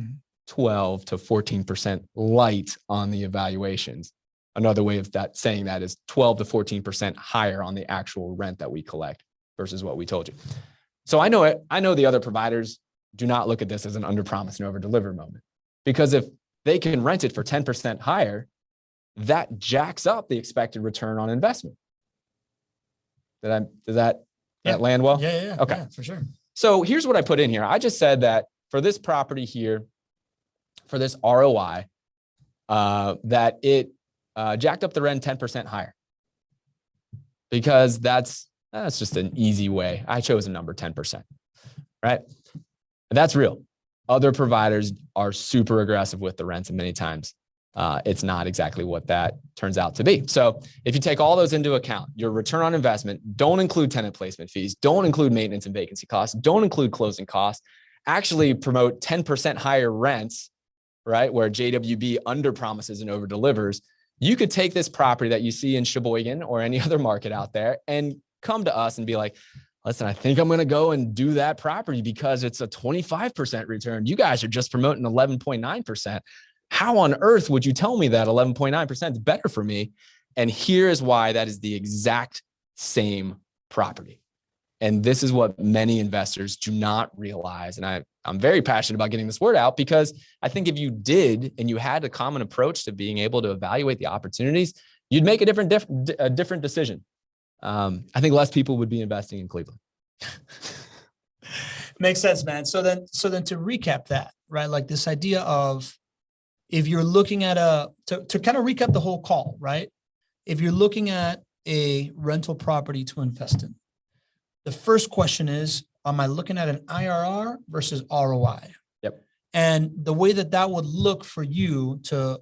12 to 14% light on the evaluations. Another way of saying that is 12 to 14% higher on the actual rent that we collect versus what we told you. So I know it. I know the other providers do not look at this as an under promise and over deliver moment, because if they can rent it for 10% higher, that jacks up the expected return on investment. Did that land well? Yeah. Okay. Yeah, for sure. So here's what I put in here. I just said that for this property here, for this ROI, that it jacked up the rent 10% higher, because that's just an easy way. I chose a number 10%, right? That's real. Other providers are super aggressive with the rents, and many times it's not exactly what that turns out to be. So if you take all those into account, your return on investment, don't include tenant placement fees, don't include maintenance and vacancy costs, don't include closing costs, actually promote 10% higher rents, right? Where JWB under promises and over delivers. You could take this property that you see in Sheboygan or any other market out there and come to us and be like, listen, I think I'm going to go and do that property because it's a 25% return. You guys are just promoting 11.9%. How on earth would you tell me that 11.9% is better for me? And here is why that is the exact same property. And this is what many investors do not realize. And I'm very passionate about getting this word out, because I think if you did and you had a common approach to being able to evaluate the opportunities, you'd make a different decision. I think less people would be investing in Cleveland. Makes sense, man. So then to recap that, right? Like this idea of, if you're looking at to kind of recap the whole call, right? If you're looking at a rental property to invest in, the first question is, am I looking at an IRR versus ROI? Yep. And the way that would look for you to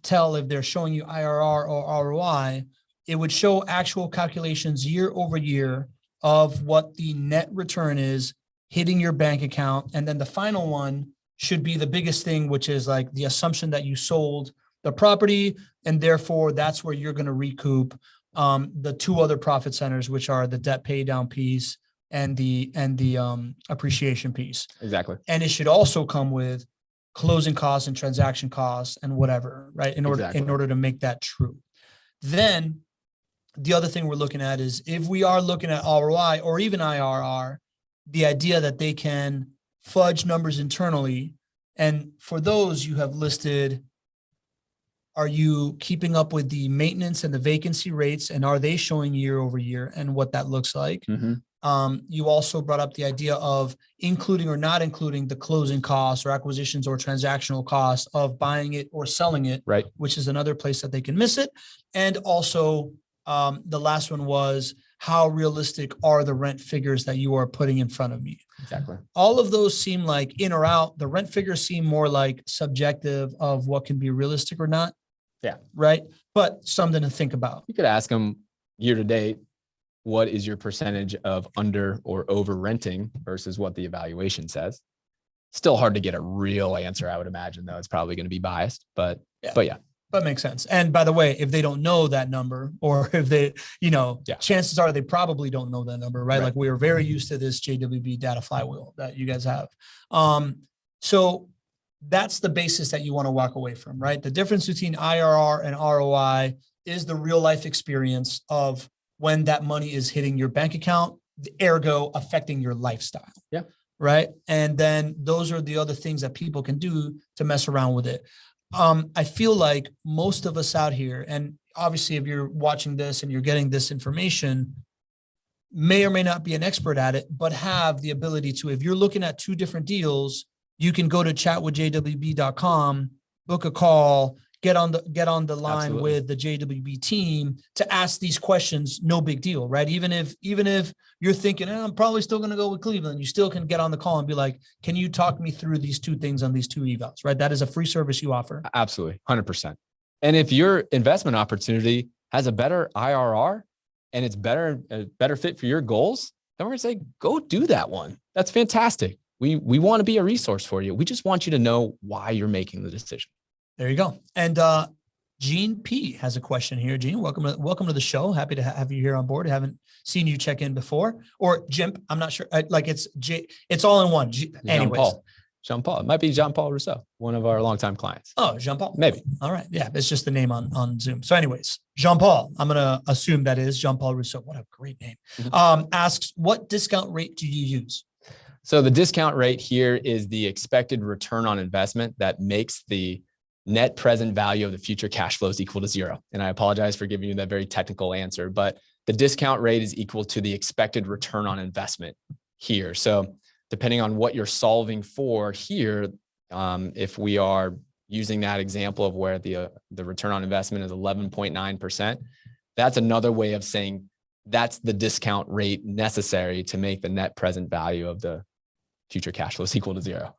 tell if they're showing you IRR or ROI, it would show actual calculations year over year of what the net return is hitting your bank account. And then the final one should be the biggest thing, which is like the assumption that you sold the property, and therefore that's where you're going to recoup the two other profit centers, which are the debt pay down piece and the appreciation piece. Exactly. And it should also come with closing costs and transaction costs and whatever, right? In order to make that true. Then the other thing we're looking at is, if we are looking at ROI or even IRR, the idea that they can fudge numbers internally. And for those you have listed, are you keeping up with the maintenance and the vacancy rates, and are they showing year over year and what that looks like? Mm-hmm. You also brought up the idea of including or not including the closing costs or acquisitions or transactional costs of buying it or selling it, right? Which is another place that they can miss it. And also the last one was, how realistic are the rent figures that you are putting in front of me? Exactly. All of those seem like in or out. The rent figures seem more like subjective of what can be realistic or not. Yeah. Right. But something to think about. You could ask them year to date, what is your percentage of under or over renting versus what the evaluation says? Still hard to get a real answer, I would imagine, though. It's probably going to be biased, but yeah. That makes sense. And by the way, if they don't know that number, or if they, chances are they probably don't know that number, right? Like, we are very used to this JWB data flywheel that you guys have. So that's the basis that you want to walk away from, right? The difference between IRR and ROI is the real life experience of when that money is hitting your bank account, ergo affecting your lifestyle. Yeah. Right. And then those are the other things that people can do to mess around with it. I feel like most of us out here, and obviously if you're watching this and you're getting this information, may or may not be an expert at it, but have the ability to, if you're looking at two different deals, you can go to chatwithjwb.com, book a call, get on the line Absolutely. with the JWB team to ask these questions. No big deal, right? Even if you're thinking, I'm probably still going to go with Cleveland, you still can get on the call and be like, can you talk me through these two things on these two evals, right? That is a free service you offer. Absolutely. 100%. And if your investment opportunity has a better IRR and it's a better fit for your goals, then we're going to say, go do that one. That's fantastic. We want to be a resource for you. We just want you to know why you're making the decision. There you go. And Gene P has a question here. Gene, welcome to the show. Happy to have you here on board. I haven't seen you check in before. Or Jim, I'm not sure. It's all in one. Anyways, Jean-Paul. It might be Jean-Paul Rousseau, one of our longtime clients. Oh, Jean-Paul. Maybe. All right. Yeah. It's just the name on Zoom. So anyways, Jean-Paul, I'm going to assume that is Jean-Paul Rousseau. What a great name. Asks, what discount rate do you use? So the discount rate here is the expected return on investment that makes the net present value of the future cash flows equal to zero. And I apologize for giving you that very technical answer, but the discount rate is equal to the expected return on investment here. So depending on what you're solving for here, if we are using that example of where the return on investment is 11.9%, that's another way of saying that's the discount rate necessary to make the net present value of the future cash flows equal to zero.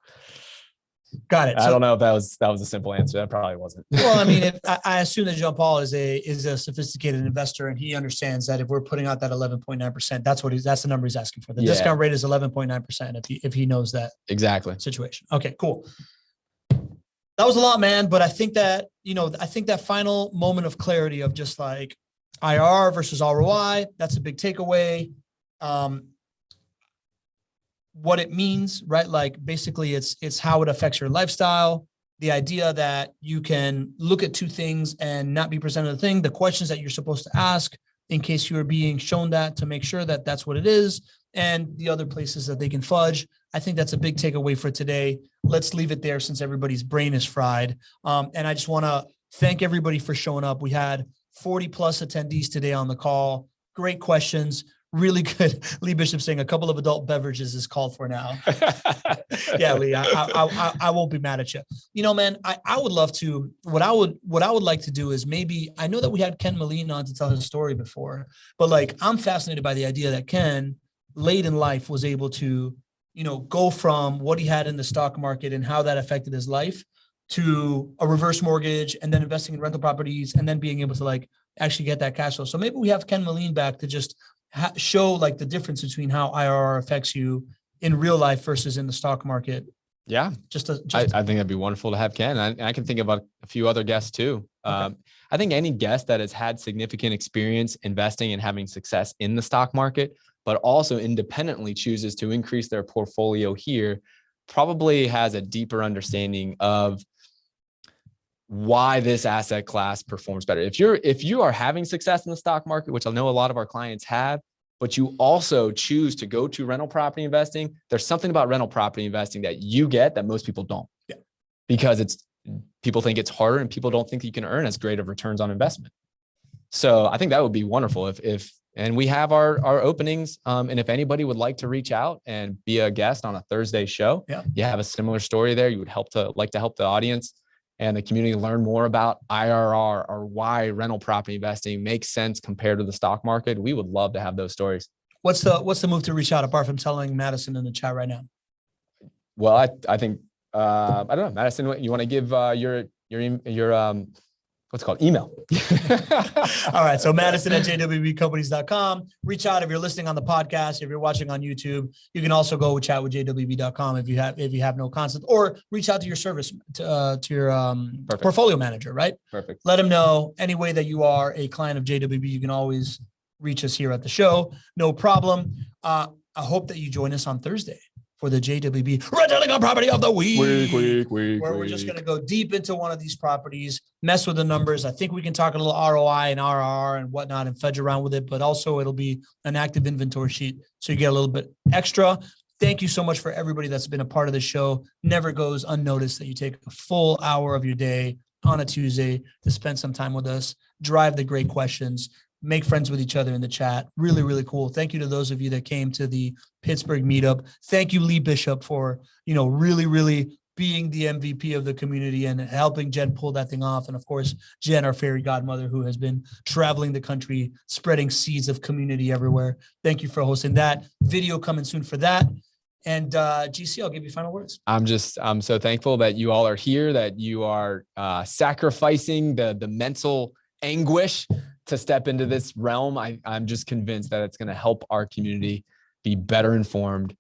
Got it. I don't know if that was a simple answer. That probably wasn't. Well, I mean, I assume that Jean-Paul is a sophisticated investor, and he understands that if we're putting out that 11.9%, that's the number he's asking for. The discount rate is 11.9% if he knows that exactly situation. Okay, cool. That was a lot, man. But I think that, that final moment of clarity of just like IRR versus ROI, that's a big takeaway. What it means, right? Like basically it's how it affects your lifestyle. The idea that you can look at two things and not be presented a thing, the questions that you're supposed to ask in case you are being shown that to make sure that that's what it is, and the other places that they can fudge. I think that's a big takeaway for today. Let's leave it there since everybody's brain is fried. And I just want to thank everybody for showing up. We had 40 plus attendees today on the call. Great questions. Really good. Lee Bishop saying a couple of adult beverages is called for now. Yeah, Lee, I won't be mad at you. Man, I would love to, what I would like to do is maybe, I know that we had Ken Moline on to tell his story before, but like, I'm fascinated by the idea that Ken late in life was able to, go from what he had in the stock market and how that affected his life to a reverse mortgage and then investing in rental properties and then being able to like actually get that cash flow. So maybe we have Ken Moline back to just show like the difference between how IRR affects you in real life versus in the stock market. Yeah. I think that'd be wonderful to have Ken. I can think about a few other guests too. Okay. I think any guest that has had significant experience investing and having success in the stock market, but also independently chooses to increase their portfolio here, probably has a deeper understanding of why this asset class performs better. If you are having success in the stock market, which I know a lot of our clients have, but you also choose to go to rental property investing, there's something about rental property investing that you get that most people don't. Yeah. Because people think it's harder and people don't think you can earn as great of returns on investment. So I think that would be wonderful and we have our openings. And if anybody would like to reach out and be a guest on a Thursday show, you have a similar story there, you would like to help the audience and the community learn more about IRR or why rental property investing makes sense compared to the stock market, we would love to have those stories. What's the move to reach out apart from telling Madison in the chat right now? Well, I think, I don't know, Madison, you want to give your what's it called? Email. All right. So Madison at jwbcompanies.com. Reach out if you're listening on the podcast. If you're watching on YouTube, you can also go chat with jwb.com if you have no concept, or reach out to your service to your portfolio manager, right? Perfect. Let them know any way that you are a client of JWB. You can always reach us here at the show. No problem. I hope that you join us on Thursday for the JWB Rental Property of the Week. Where we're just going to go deep into one of these properties, mess with the numbers. I think we can talk a little ROI and RRR and whatnot and fudge around with it, but also it'll be an active inventory sheet. So you get a little bit extra. Thank you so much for everybody that's been a part of the show. Never goes unnoticed that you take a full hour of your day on a Tuesday to spend some time with us, drive the great questions, make friends with each other in the chat. Really, really cool. Thank you to those of you that came to the Pittsburgh meetup. Thank you, Lee Bishop, for, really, really being the MVP of the community and helping Jen pull that thing off. And of course, Jen, our fairy godmother, who has been traveling the country, spreading seeds of community everywhere. Thank you for hosting that. Video coming soon for that. And GC, I'll give you final words. I'm so thankful that you all are here, that you are sacrificing the mental anguish to step into this realm. I'm just convinced that it's going to help our community be better informed,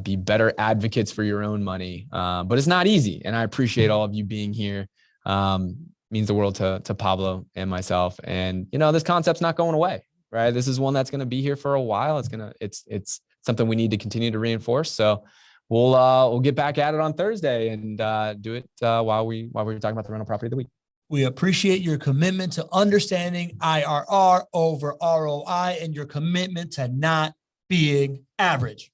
be better advocates for your own money. But it's not easy. And I appreciate all of you being here. Means the world to Pablo and myself. And, this concept's not going away, right? This is one that's going to be here for a while. It's something we need to continue to reinforce. So we'll get back at it on Thursday and do it while we're talking about the rental property of the week. We appreciate your commitment to understanding IRR over ROI and your commitment to not being average.